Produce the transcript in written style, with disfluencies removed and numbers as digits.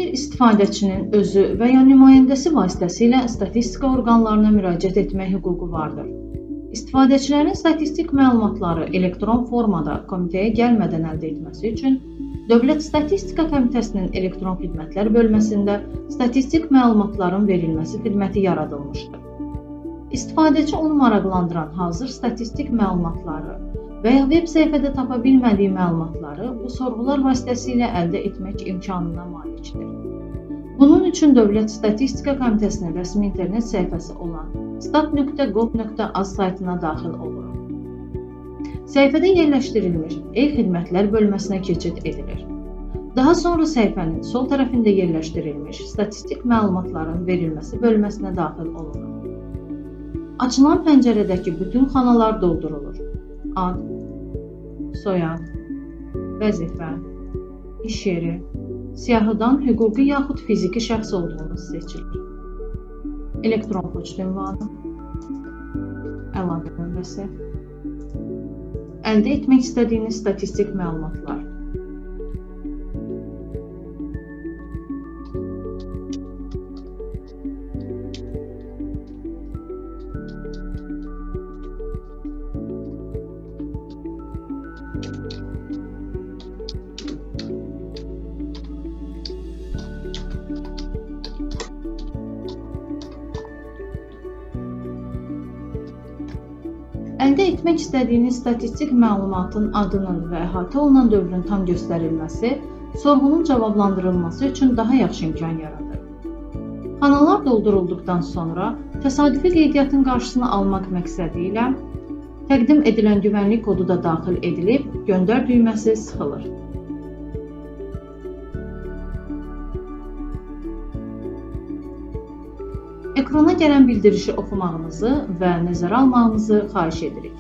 bir istifadəçinin özü və ya nümayəndəsi vasitəsilə statistika orqanlarına müraciət etmək hüququ vardır. İstifadəçilərin statistik məlumatları elektron formada komitəyə gəlmədən əldə etməsi üçün Dövlət Statistika Komitəsinin elektron xidmətlər bölməsində statistik məlumatların verilməsi xidməti yaradılmışdır. İstifadəçi onu maraqlandıran hazır statistik məlumatları və ya web səhifədə tapa bilmədiyi məlumatları bu sorğular vasitəsilə əldə etmək imkanına malikdir. Bunun üçün Dövlət Statistika Komitəsinin rəsmi internet səhifəsi olan stat.gov.az saytına daxil oluruq. Səhifədə yerləşdirilmiş e-xidmətlər bölməsinə keçid edilir. Daha sonra səhifənin sol tərəfində yerləşdirilmiş statistik məlumatların verilməsi bölməsinə daxil oluruq. Açılan pəncərədəki bütün xanalar doldurulur. Ad, soyad, vəzifə, iş yeri, siyahıdan hüquqi yaxud fiziki şəxs olduğunuz seçilir. Elektron poçt ünvanı, əlavə nömrəsi, əldə etmək istədiyiniz statistik məlumatlar. Əldə etmək istədiyiniz statistik məlumatın adının və əhatə olunan dövrün tam göstərilməsi, sorğunun cavablandırılması üçün daha yaxşı imkan yaradır. Xanalar doldurulduqdan sonra təsadüfi qeydiyyatın qarşısını almaq məqsədi ilə təqdim edilən güvənlik kodu da daxil edilib, göndər düyməsi sıxılır. Ekrana gələn bildirişi oxumağınızı və nəzərə almağınızı xahiş edirik.